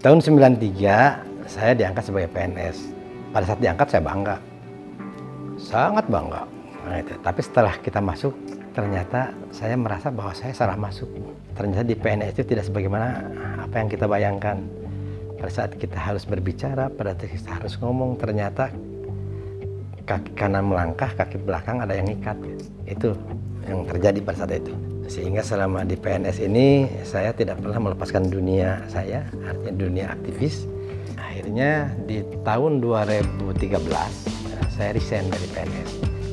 Tahun 93 saya diangkat sebagai PNS. Pada saat diangkat saya bangga, sangat bangga. Nah, itu. Tapi setelah kita masuk, ternyata saya merasa bahwa saya salah masuk. Ternyata di PNS itu tidak sebagaimana apa yang kita bayangkan. Pada saat kita harus berbicara, pada saat kita harus ngomong, ternyata kaki kanan melangkah, kaki belakang ada yang ikat. Itu yang terjadi pada saat itu. Sehingga selama di PNS ini saya tidak pernah melepaskan dunia saya, artinya dunia aktivis. Akhirnya di tahun 2013 saya resign dari PNS.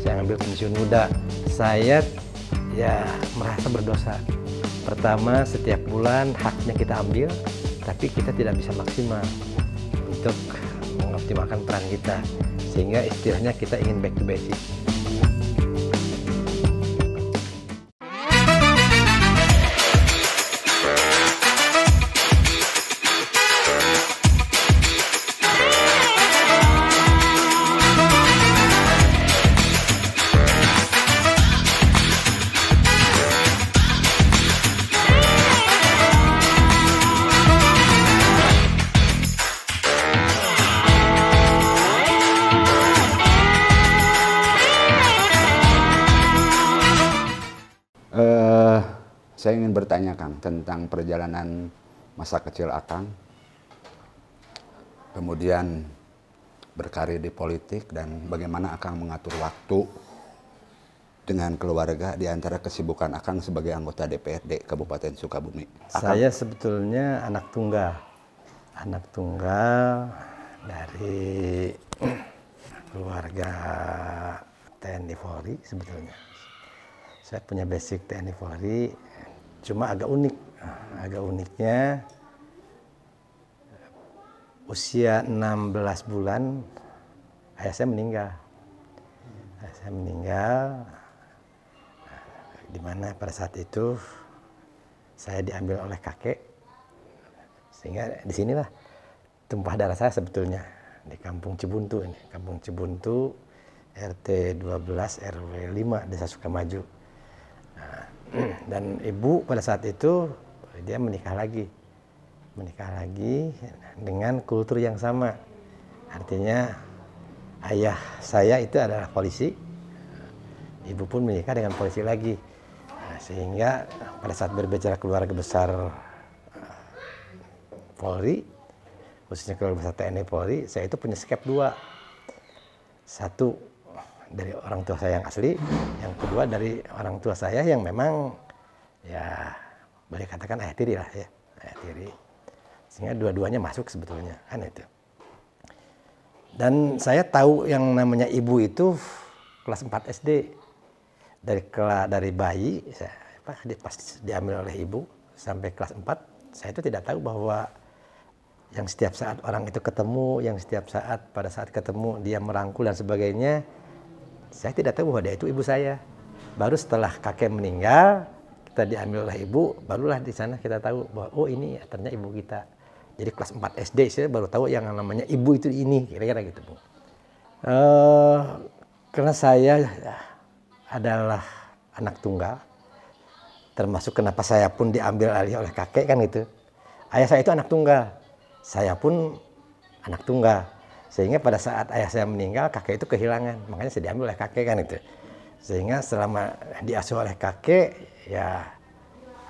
Saya ambil pensiun muda. Saya merasa berdosa. Pertama, setiap bulan haknya kita ambil, tapi kita tidak bisa maksimal untuk mengoptimalkan peran kita. Sehingga istilahnya kita ingin back to basic. Saya ingin bertanya Kang tentang perjalanan masa kecil Akang, kemudian berkarir di politik dan bagaimana Akang mengatur waktu dengan keluarga di antara kesibukan Akang sebagai anggota DPRD Kabupaten Sukabumi. Saya sebetulnya anak tunggal dari keluarga TNI Polri sebetulnya. Saya punya basic TNI Polri. Cuma agak unik, agak uniknya usia 16 bulan ayah saya meninggal. Ayah saya meninggal, di mana pada saat itu saya diambil oleh kakek, sehingga disinilah tumpah darah saya sebetulnya di Kampung Cibuntu ini, Kampung Cibuntu RT 12 RW 5 Desa Sukamaju. Dan ibu pada saat itu dia menikah lagi dengan kultur yang sama, artinya ayah saya itu adalah polisi, ibu pun menikah dengan polisi lagi. Sehingga pada saat berbicara keluarga besar Polri, khususnya keluarga besar TNI Polri, saya itu punya skep dua. Satu dari orang tua saya yang asli, yang kedua dari orang tua saya yang memang ya boleh katakan ayah tiri lah ya, ayah tiri. Sehingga dua-duanya masuk sebetulnya kan itu. Dan saya tahu yang namanya ibu itu kelas 4 SD. Dari bayi pas diambil oleh ibu sampai kelas 4, saya itu tidak tahu bahwa yang setiap saat orang itu ketemu, yang setiap saat pada saat ketemu dia merangkul dan sebagainya. Saya tidak tahu bahwa dia itu ibu saya. Baru setelah kakek meninggal, kita diambil oleh ibu, barulah di sana kita tahu bahwa oh ini ternyata ibu kita. Jadi kelas 4 SD saya baru tahu yang namanya ibu itu ini, kira-kira gitu, Bu. Karena saya adalah anak tunggal, termasuk kenapa saya pun diambil alih oleh kakek kan itu. Ayah saya itu anak tunggal, saya pun anak tunggal. Sehingga pada saat ayah saya meninggal, kakek itu kehilangan. Makanya saya diambil oleh kakek kan itu. Sehingga selama diasuh oleh kakek, ya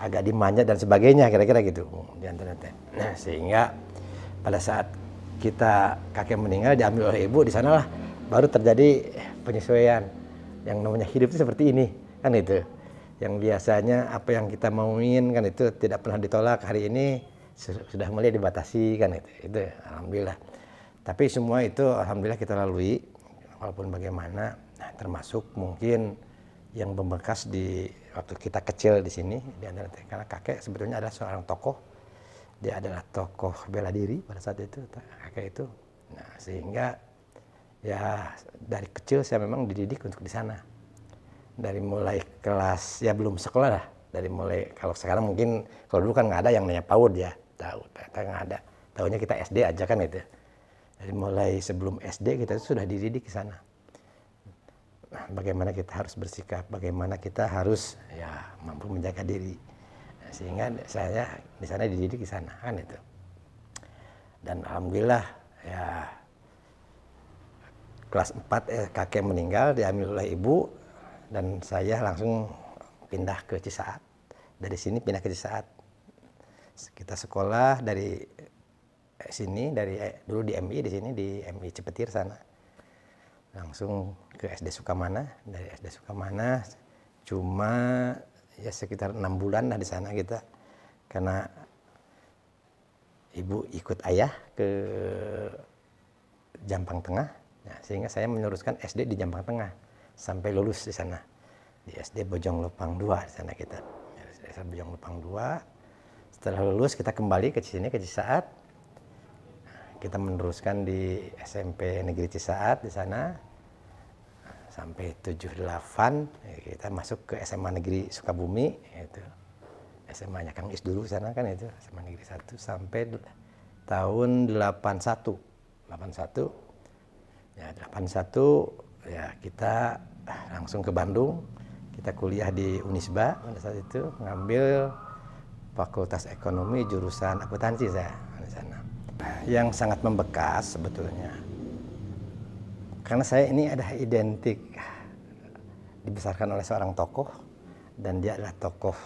agak dimanja dan sebagainya, kira-kira gitu. Nah, sehingga pada saat kakek meninggal, diambil oleh ibu, di sanalah baru terjadi penyesuaian. Yang namanya hidup itu seperti ini, kan itu. Yang biasanya apa yang kita mauin, kan itu tidak pernah ditolak. Hari ini sudah mulai dibatasi, kan itu. Itu alhamdulillah. Tapi semua itu alhamdulillah kita lalui, walaupun bagaimana, termasuk mungkin yang membekas di waktu kita kecil di sini, karena kakek sebetulnya adalah seorang tokoh, dia adalah tokoh bela diri pada saat itu, kakek itu. Nah, sehingga ya dari kecil saya memang dididik untuk di sana. Dari mulai kelas, ya belum sekolah lah, dari mulai, kalau sekarang mungkin, kalau dulu kan nggak ada yang namanya PAUD ya, kita nggak ada, tahunya kita SD aja kan itu. Dari mulai sebelum SD kita sudah dididik di sana. Bagaimana kita harus bersikap, bagaimana kita harus ya mampu menjaga diri. Sehingga saya di sana dididik di sana kan itu. Dan alhamdulillah ya kelas 4 kakek meninggal diambil oleh ibu dan saya langsung pindah ke Cisaat. Dari sini pindah ke Cisaat. Kita sekolah dari sini dulu di MI di sini di MI Cipetir sana. Langsung ke SD Sukamana, dari SD Sukamana cuma ya sekitar 6 bulan lah di sana kita. Karena ibu ikut ayah ke Jampang Tengah. Nah, sehingga saya meneruskan SD di Jampang Tengah sampai lulus di sana di SD Bojong Lupang 2 di sana kita. SD Bojong Lupang 2. Setelah lulus kita kembali ke sini ke Cisaat. Kita meneruskan di SMP Negeri Cisaat di sana sampai 78 kita masuk ke SMA Negeri Sukabumi itu. SMA-nya Kang Is dulu sana kan itu SMA Negeri 1 sampai tahun 81. Ya 81 ya kita langsung ke Bandung, kita kuliah di Unisba pada saat itu ngambil Fakultas Ekonomi jurusan akuntansi saya di sana. Yang sangat membekas sebetulnya karena saya ini ada identik dibesarkan oleh seorang tokoh dan dia adalah tokoh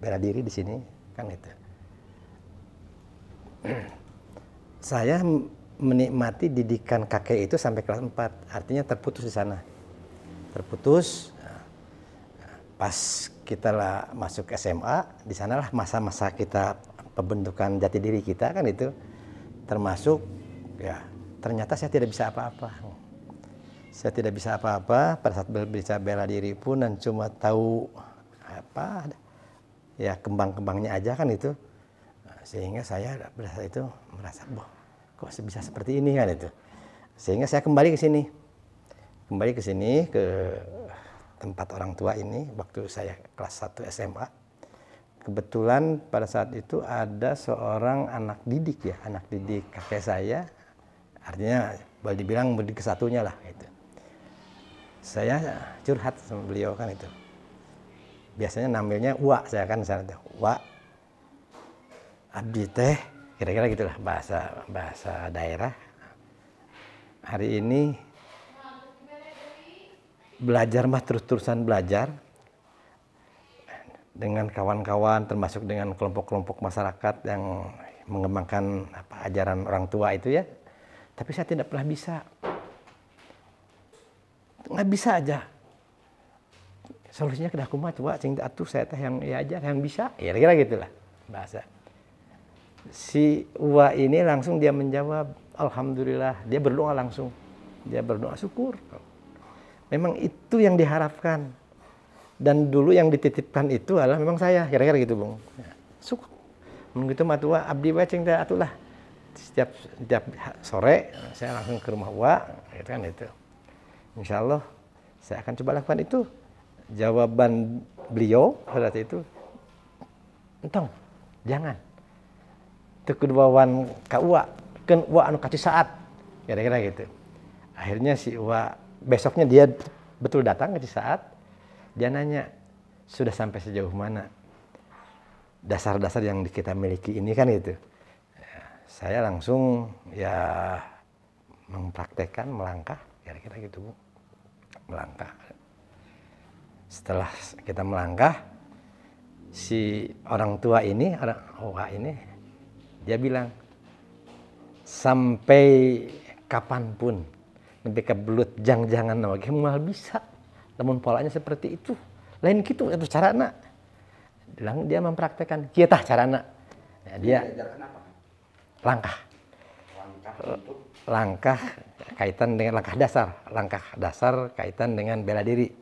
bela diri di sini kan itu. Saya menikmati didikan kakek itu sampai kelas 4, artinya terputus di sana. Terputus, pas kita lah masuk SMA, di sanalah masa-masa kita pembentukan jati diri kita kan itu, termasuk ya ternyata saya tidak bisa apa-apa. Saya tidak bisa apa-apa pada saat bisa bela diri pun dan cuma tahu apa ya kembang-kembangnya aja kan itu, sehingga saya pada saat itu merasa kok bisa seperti ini kan itu, sehingga saya kembali ke sini ke tempat orang tua ini waktu saya kelas 1 SMA. Kebetulan pada saat itu ada seorang anak didik kakek saya, artinya boleh dibilang murid ke-1-nya lah itu. Saya curhat sama beliau kan itu. Biasanya namanya Wak, saya kan sana tuh. Wak, abdi teh, kira-kira gitulah bahasa daerah. Hari ini belajar mah terus-terusan belajar dengan kawan-kawan, termasuk dengan kelompok-kelompok masyarakat yang mengembangkan ajaran orang tua itu ya. Tapi saya tidak pernah bisa. Nggak bisa aja. Solusinya kedah kumaha coba cing atuh saya teh yang ya aja yang bisa. Ya kira-kira gitulah bahasa. Si Uwa ini langsung dia menjawab, alhamdulillah. Dia berdoa langsung. Dia berdoa syukur. Memang itu yang diharapkan. Dan dulu yang dititipkan itu adalah memang saya. Kira-kira gitu, Bung. Ya, syukur. Begitu matua abdi bae cing teh atulah. Setiap sore saya langsung ke rumah Uwa, gitu kan itu. Insya Allah saya akan coba lakukan itu. Jawaban beliau pada saat itu, entong, jangan. Itu kedua wan ka Uwa, kan Uwa anu ka Cisaat, kira-kira gitu. Akhirnya si Uwa besoknya dia betul datang ke Cisaat, dia nanya sudah sampai sejauh mana dasar-dasar yang kita miliki ini kan gitu. Ya, saya langsung ya mempraktekkan melangkah, kira-kira gitu Bu, melangkah. Setelah kita melangkah, si orang tua ini, orang Owa ini, dia bilang, sampai kapanpun, nanti kebelut jangan lagi mau bisa, namun polanya seperti itu, lain gitu itu carana. Dia mempraktekkan, kita carana. Ya, dia langkah kaitan dengan langkah dasar kaitan dengan bela diri.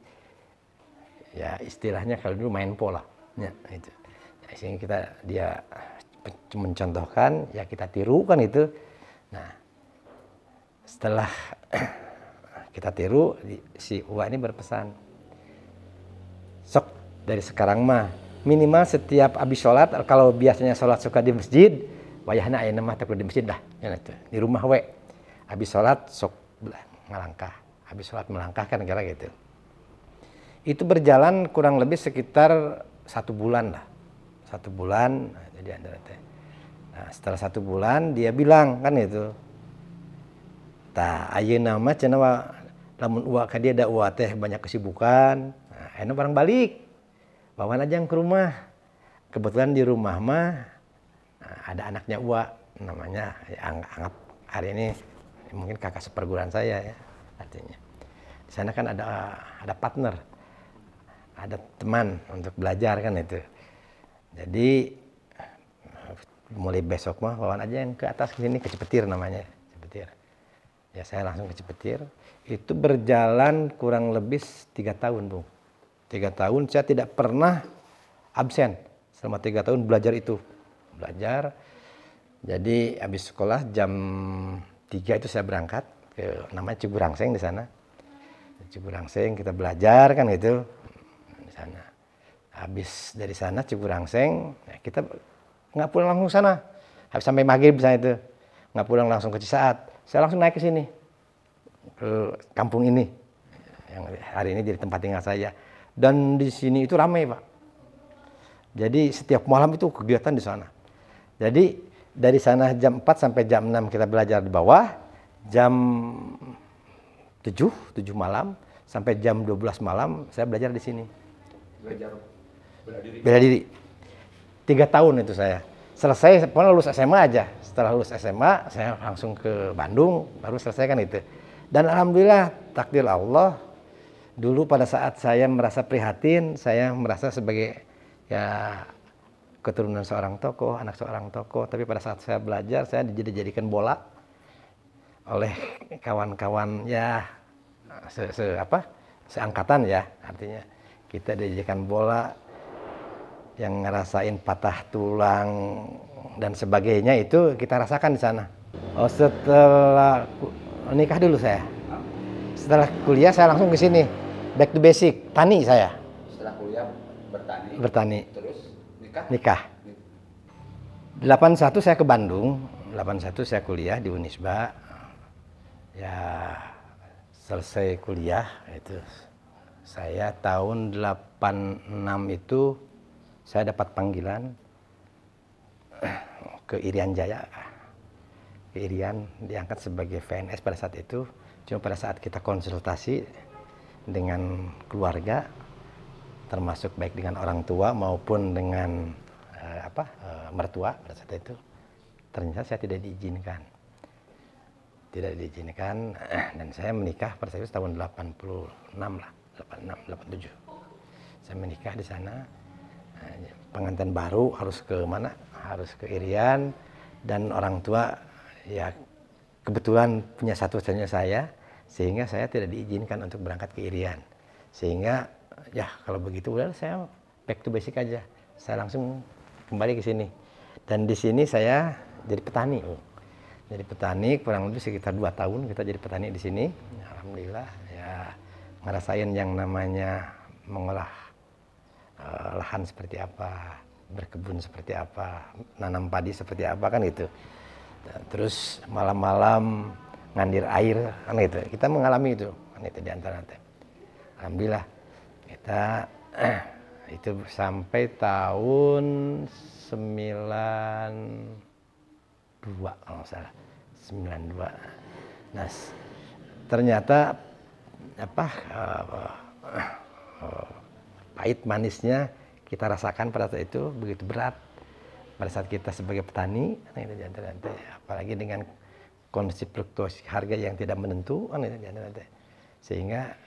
Ya istilahnya kalau dulu main pola, ya itu. Ya, sehingga dia mencontohkan, ya kita tiru kan itu. Nah setelah kita tiru, si Uwa ini berpesan, sok dari sekarang mah minimal setiap habis sholat, kalau biasanya sholat suka di masjid, wayahna ayeuna mah teu di masjid dah, ya itu di rumah we. Habis sholat sok ngalangkah, habis sholat melangkah kan kira gitu. Itu berjalan kurang lebih sekitar 1 bulan lah. 1 bulan, jadi antara teh. Nah, setelah 1 bulan dia bilang kan itu, ayeuna mah cenah lamun uak ka dia da uak teh banyak kesibukan, nah, ayeuna barang balik, bawa aja ke rumah. Kebetulan di rumah mah ada anaknya uak, namanya ya, anggap hari ini mungkin kakak seperguruan saya ya artinya. Di sana kan ada partner, ada teman untuk belajar kan itu. Jadi mulai besok mah bawa aja yang ke atas ke sini, ke Cipetir namanya, Cipetir. Ya saya langsung ke Cipetir. Itu berjalan kurang lebih 3 tahun, Bung. 3 tahun saya tidak pernah absen. Selama 3 tahun belajar itu. Belajar. Jadi habis sekolah jam 3 itu saya berangkat ke namanya Ciburangseng di sana. Ciburangseng kita belajar kan itu di sana. Habis dari sana Ciburangseng, ya kita nggak pulang langsung ke sana. Habis sampai maghrib di sana itu. Nggak pulang langsung ke Cisaat. Saya langsung naik ke sini. Ke kampung ini. Yang hari ini jadi tempat tinggal saya. Dan di sini itu ramai, Pak. Jadi setiap malam itu kegiatan di sana. Jadi dari sana jam 4 sampai jam 6 kita belajar di bawah. Jam 7 malam sampai jam 12 malam saya belajar di sini. Belajar bela diri. 3 tahun itu saya. Selesai, pokoknya lulus SMA aja. Setelah lulus SMA, saya langsung ke Bandung, baru selesaikan itu. Dan alhamdulillah, takdir Allah, dulu pada saat saya merasa prihatin, saya merasa sebagai ya keturunan seorang tokoh, anak seorang tokoh. Tapi pada saat saya belajar, saya dijadikan bola oleh kawan-kawan ya seangkatan ya, artinya kita dijadikan bola yang ngerasain patah tulang dan sebagainya itu kita rasakan di sana. Oh, setelah nikah dulu saya. Setelah kuliah saya langsung ke sini. Back to basic, tani saya. setelah kuliah bertani. Bertani. Terus nikah? Nikah. 81 saya ke Bandung. 81 saya kuliah di Unisba. Ya selesai kuliah itu. Saya tahun 86 itu saya dapat panggilan ke Irian Jaya. Ke Irian diangkat sebagai VNS pada saat itu. Cuma pada saat kita konsultasi dengan keluarga, termasuk baik dengan orang tua maupun dengan mertua pada saat itu, ternyata saya tidak diizinkan. Tidak diizinkan dan saya menikah pada saat itu tahun 86 lah, 86, 87. Saya menikah di sana. Pengantin baru harus ke mana? Harus ke Irian dan orang tua ya kebetulan punya satu-satunya saya sehingga saya tidak diizinkan untuk berangkat ke Irian. Sehingga ya kalau begitu udah saya back to basic aja. Saya langsung kembali ke sini. Dan di sini saya jadi petani. Jadi petani kurang lebih sekitar 2 tahun kita jadi petani di sini. Alhamdulillah ya ngerasain yang namanya mengolah lahan seperti apa, berkebun seperti apa, nanam padi seperti apa kan gitu. Terus malam-malam ngandir air kan gitu. Kita mengalami itu kan itu di antara teh. Alhamdulillah kita itu sampai tahun 92 kalau nggak salah 92. Nah ternyata pahit manisnya kita rasakan pada saat itu begitu berat pada saat kita sebagai petani, apalagi dengan kondisi fluktuasi harga yang tidak menentu, sehingga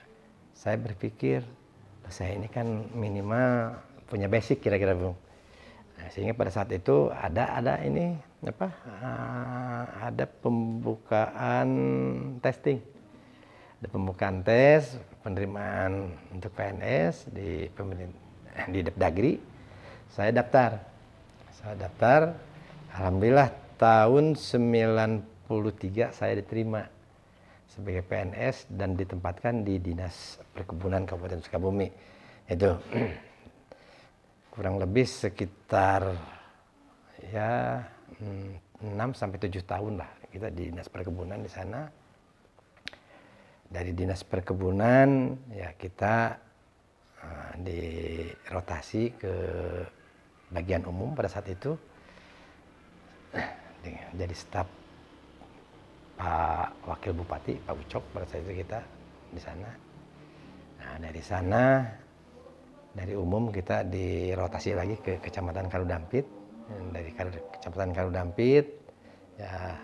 saya berpikir saya ini kan minimal punya basic kira-kira Bung. Nah, sehingga pada saat itu ada pembukaan testing. Ada pembukaan tes penerimaan untuk PNS di Depdagri. Saya daftar. Alhamdulillah tahun 93 saya diterima sebagai PNS dan ditempatkan di Dinas Perkebunan Kabupaten Sukabumi. Itu kurang lebih sekitar ya 6 sampai 7 tahun lah kita di Dinas Perkebunan di sana. Dari Dinas Perkebunan ya kita dirotasi ke bagian umum pada saat itu. jadi staf Pak Wakil Bupati, Pak Ucok, pada saat itu kita di sana. Nah, dari sana, dari umum kita dirotasi lagi ke Kecamatan Karudampit. Dari Kecamatan Karudampit, ya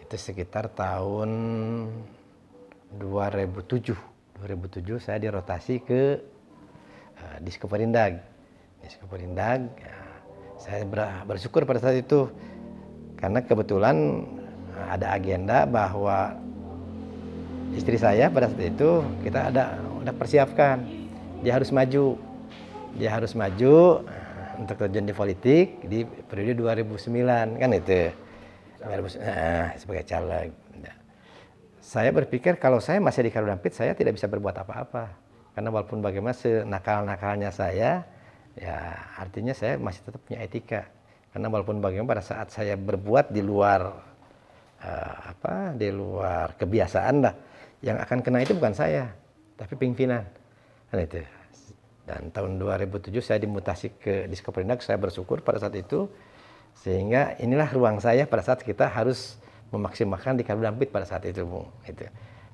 itu sekitar tahun 2007. 2007 saya dirotasi ke Diskoperindag. Diskoperindag, ya, saya bersyukur pada saat itu karena kebetulan ada agenda bahwa istri saya pada saat itu kita udah persiapkan dia harus maju untuk terjun di politik di periode 2009 kan itu sebagai caleg. Saya berpikir kalau saya masih di Karudampit saya tidak bisa berbuat apa-apa karena walaupun bagaimana senakal-nakalnya saya ya artinya saya masih tetap punya etika karena walaupun bagaimana pada saat saya berbuat di luar di luar kebiasaan lah yang akan kena itu bukan saya tapi pimpinan kan itu. Dan tahun 2007 saya dimutasi ke Diskoperindag, saya bersyukur pada saat itu sehingga inilah ruang saya pada saat kita harus memaksimalkan di Karudampit pada saat itu, Bung. Gitu.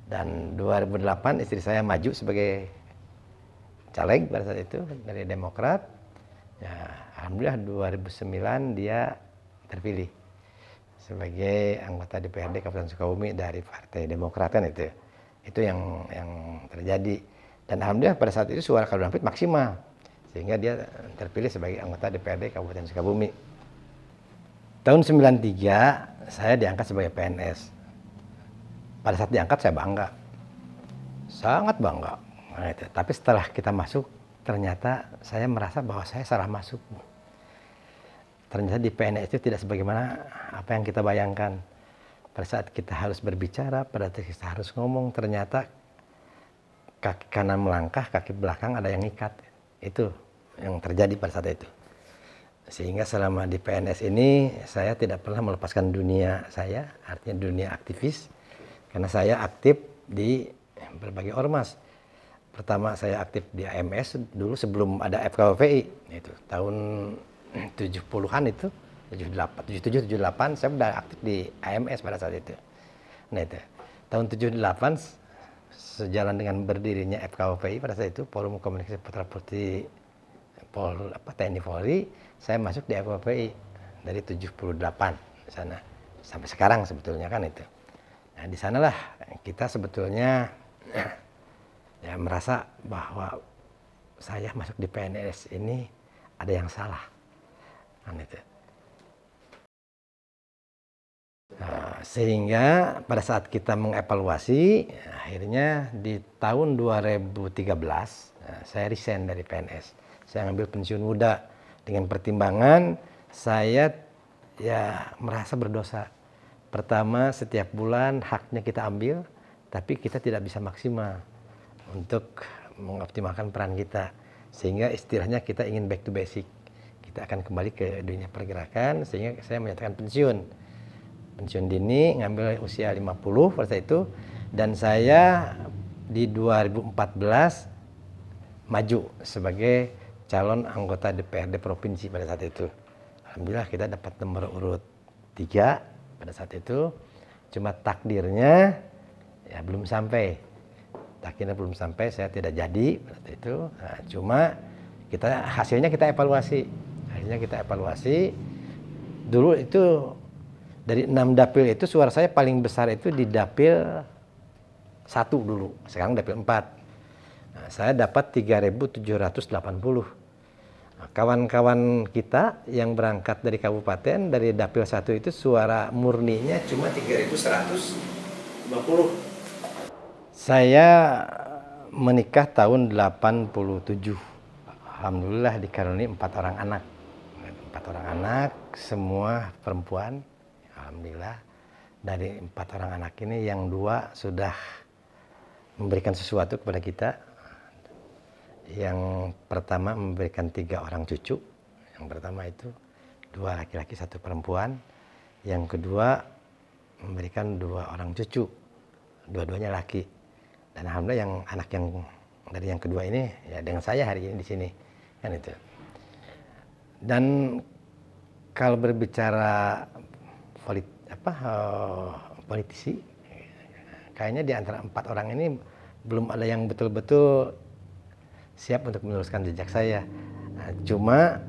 Dan 2008 istri saya maju sebagai caleg pada saat itu dari Demokrat. Ya, alhamdulillah 2009 dia terpilih sebagai anggota DPRD Kabupaten Sukabumi dari Partai Demokrat kan itu. Itu yang terjadi. Dan alhamdulillah pada saat itu suara Karudampit maksimal sehingga dia terpilih sebagai anggota DPRD Kabupaten Sukabumi. Tahun 93 saya diangkat sebagai PNS. Pada saat diangkat saya bangga, sangat bangga. Nah, itu. Tapi setelah kita masuk ternyata saya merasa bahwa saya salah masuk. Ternyata di PNS itu tidak sebagaimana apa yang kita bayangkan. Pada saat kita harus berbicara, pada saat kita harus ngomong, ternyata kaki kanan melangkah, kaki belakang ada yang ikat. Itu yang terjadi pada saat itu. Sehingga selama di PNS ini saya tidak pernah melepaskan dunia saya, artinya dunia aktivis. Karena saya aktif di berbagai ormas. Pertama saya aktif di AMS dulu sebelum ada FKWPI. Itu tahun 70-an itu, 77, 78 saya sudah aktif di AMS pada saat itu. Nah itu, tahun 78 sejalan dengan berdirinya FKWPI pada saat itu Forum Komunikasi Putra Putri TNI Polri, saya masuk di FKWPI dari 78 di sana sampai sekarang sebetulnya kan itu. Nah di sanalah kita sebetulnya ya merasa bahwa saya masuk di PNS ini ada yang salah kan itu. Nah, sehingga pada saat kita mengevaluasi, akhirnya di tahun 2013 saya resign dari PNS. Saya ambil pensiun muda dengan pertimbangan saya ya merasa berdosa. Pertama, setiap bulan haknya kita ambil, tapi kita tidak bisa maksimal untuk mengoptimalkan peran kita. Sehingga istilahnya kita ingin back to basic. Kita akan kembali ke dunia pergerakan, sehingga saya menyatakan pensiun. Pensiun dini, ngambil usia 50 pada saat itu, dan saya di 2014 maju sebagai calon anggota DPRD Provinsi pada saat itu. Alhamdulillah kita dapat nomor urut 3 pada saat itu, cuma takdirnya ya belum sampai. Takdirnya belum sampai, saya tidak jadi pada saat itu. Nah, cuma hasilnya kita evaluasi. Dulu itu dari 6 dapil itu suara saya paling besar itu di dapil 1 dulu, sekarang dapil 4. Nah, saya dapat 3.780. Nah, kawan-kawan kita yang berangkat dari kabupaten, dari dapil 1 itu suara murninya cuma 3.150. Saya menikah tahun 87. Alhamdulillah dikaruniai 4 orang anak. 4 orang anak, semua perempuan. Alhamdulillah dari 4 orang anak ini yang 2 sudah memberikan sesuatu kepada kita. Yang pertama memberikan 3 orang cucu. Yang pertama itu 2 laki-laki 1 perempuan. Yang kedua memberikan 2 orang cucu, dua-duanya laki. Dan alhamdulillah anak yang dari yang kedua ini, ya, dengan saya hari ini di sini, kan itu. Dan Kalau berbicara politisi, kayaknya di antara 4 orang ini belum ada yang betul-betul siap untuk meneruskan jejak saya. Nah, cuma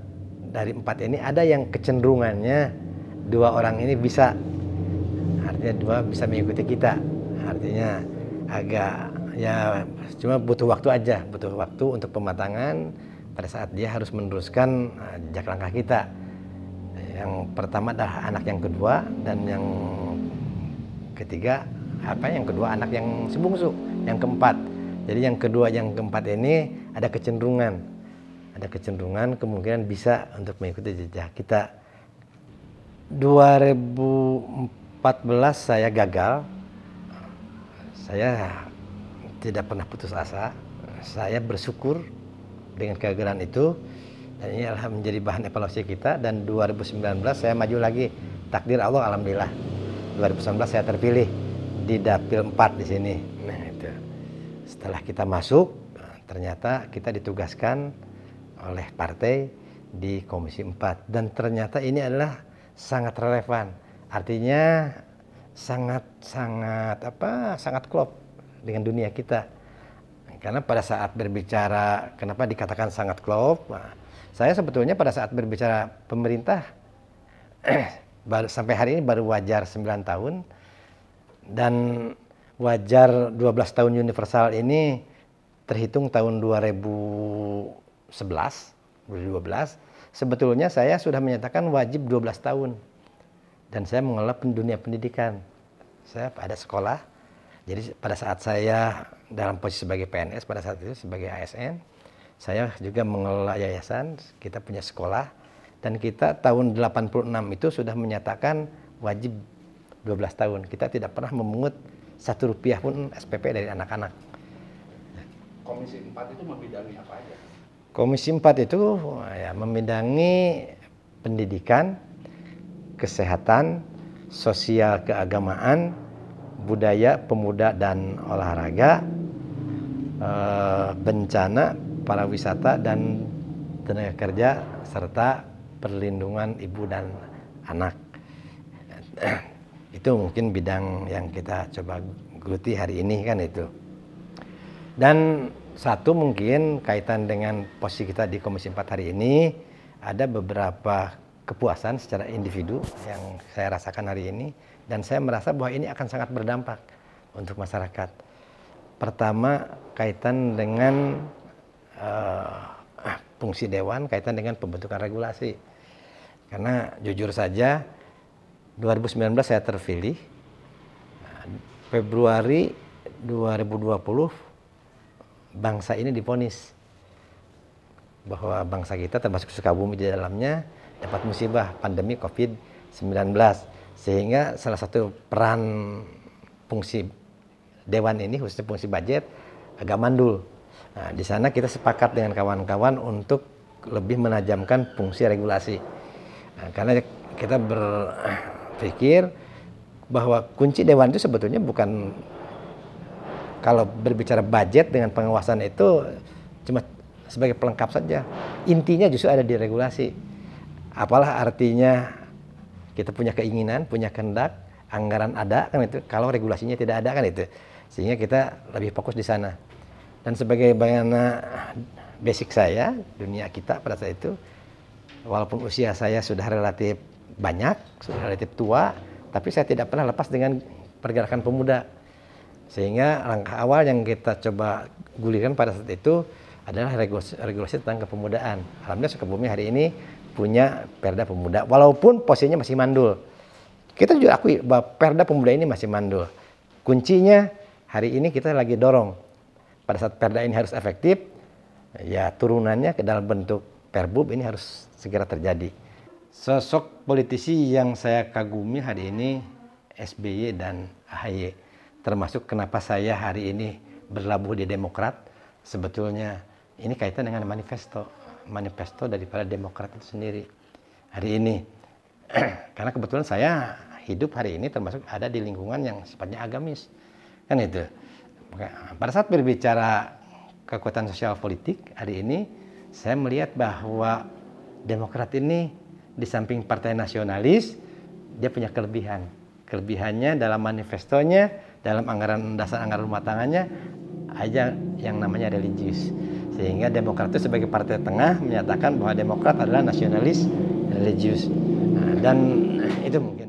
dari 4 ini ada yang kecenderungannya 2 orang ini bisa, artinya 2 bisa mengikuti kita. Artinya agak ya cuma butuh waktu aja, butuh waktu untuk pematangan pada saat dia harus meneruskan jejak langkah kita. Yang pertama adalah anak yang kedua, dan yang ketiga yang kedua anak yang sebungsu, yang keempat. Jadi yang kedua, yang keempat ini ada kecenderungan kemungkinan bisa untuk mengikuti jejak kita. 2014 saya gagal, saya tidak pernah putus asa, saya bersyukur dengan kegagalan itu, dan ini menjadi bahan evaluasi kita. Dan 2019 saya maju lagi, takdir Allah, alhamdulillah 2019 saya terpilih di Dapil 4 di sini. Nah, itu. Setelah kita masuk, ternyata kita ditugaskan oleh partai di Komisi 4, dan ternyata ini adalah sangat relevan. Artinya sangat klop dengan dunia kita. Karena pada saat berbicara, kenapa dikatakan sangat klop? Nah, saya sebetulnya pada saat berbicara pemerintah sampai hari ini baru wajar 9 tahun, dan wajar 12 tahun universal ini terhitung tahun 2012. Sebetulnya saya sudah menyatakan wajib 12 tahun, dan saya mengelola dunia pendidikan. Saya ada sekolah, jadi pada saat saya dalam posisi sebagai PNS, pada saat itu sebagai ASN, saya juga mengelola yayasan, kita punya sekolah, dan kita tahun 86 itu sudah menyatakan wajib 12 tahun. Kita tidak pernah memungut 1 rupiah pun SPP dari anak-anak. Komisi 4 itu membidangi apa aja? Komisi 4 itu ya membidangi pendidikan, kesehatan, sosial keagamaan, budaya, pemuda dan olahraga, bencana, pariwisata dan tenaga kerja, serta perlindungan ibu dan anak. Itu mungkin bidang yang kita coba geluti hari ini kan itu. Dan satu mungkin kaitan dengan posisi kita di Komisi 4 hari ini, ada beberapa kepuasan secara individu yang saya rasakan hari ini, dan saya merasa bahwa ini akan sangat berdampak untuk masyarakat. Pertama, kaitan dengan fungsi dewan, kaitan dengan pembentukan regulasi. Karena jujur saja 2019 saya terpilih, Februari 2020 bangsa ini divonis bahwa bangsa kita termasuk Sukabumi di dalamnya dapat musibah pandemi COVID-19, sehingga salah satu peran fungsi dewan ini, khususnya fungsi budget, agak mandul. Nah, di sana kita sepakat dengan kawan-kawan untuk lebih menajamkan fungsi regulasi. Nah, karena kita berpikir bahwa kunci dewan itu sebetulnya bukan, kalau berbicara budget dengan pengawasan itu cuma sebagai pelengkap saja. Intinya justru ada di regulasi. Apalah artinya kita punya keinginan, punya kehendak, anggaran ada kan itu, kalau regulasinya tidak ada kan itu. Sehingga kita lebih fokus di sana. Dan sebagai bagaimana basic saya, dunia kita pada saat itu, walaupun usia saya sudah relatif banyak, sudah relatif tua, tapi saya tidak pernah lepas dengan pergerakan pemuda. Sehingga langkah awal yang kita coba gulirkan pada saat itu adalah regulasi tentang kepemudaan. Alhamdulillah Sukabumi hari ini punya Perda Pemuda, walaupun posisinya masih mandul. Kita juga akui bahwa Perda Pemuda ini masih mandul. Kuncinya hari ini kita lagi dorong. Pada saat Perda ini harus efektif, ya turunannya ke dalam bentuk Perbub ini harus segera terjadi. Sosok politisi yang saya kagumi hari ini SBY dan AHY. Termasuk kenapa saya hari ini berlabuh di Demokrat, sebetulnya ini kaitan dengan manifesto daripada Demokrat itu sendiri hari ini. Karena kebetulan saya hidup hari ini termasuk ada di lingkungan yang sifatnya agamis, kan itu. Pada saat berbicara kekuatan sosial politik hari ini, saya melihat bahwa Demokrat ini di samping partai nasionalis, dia punya kelebihan. Kelebihannya dalam manifestonya, dalam dasar anggaran rumah tangganya, aja yang namanya religius. Sehingga Demokrat itu sebagai partai tengah menyatakan bahwa Demokrat adalah nasionalis religius. Nah, dan itu mungkin.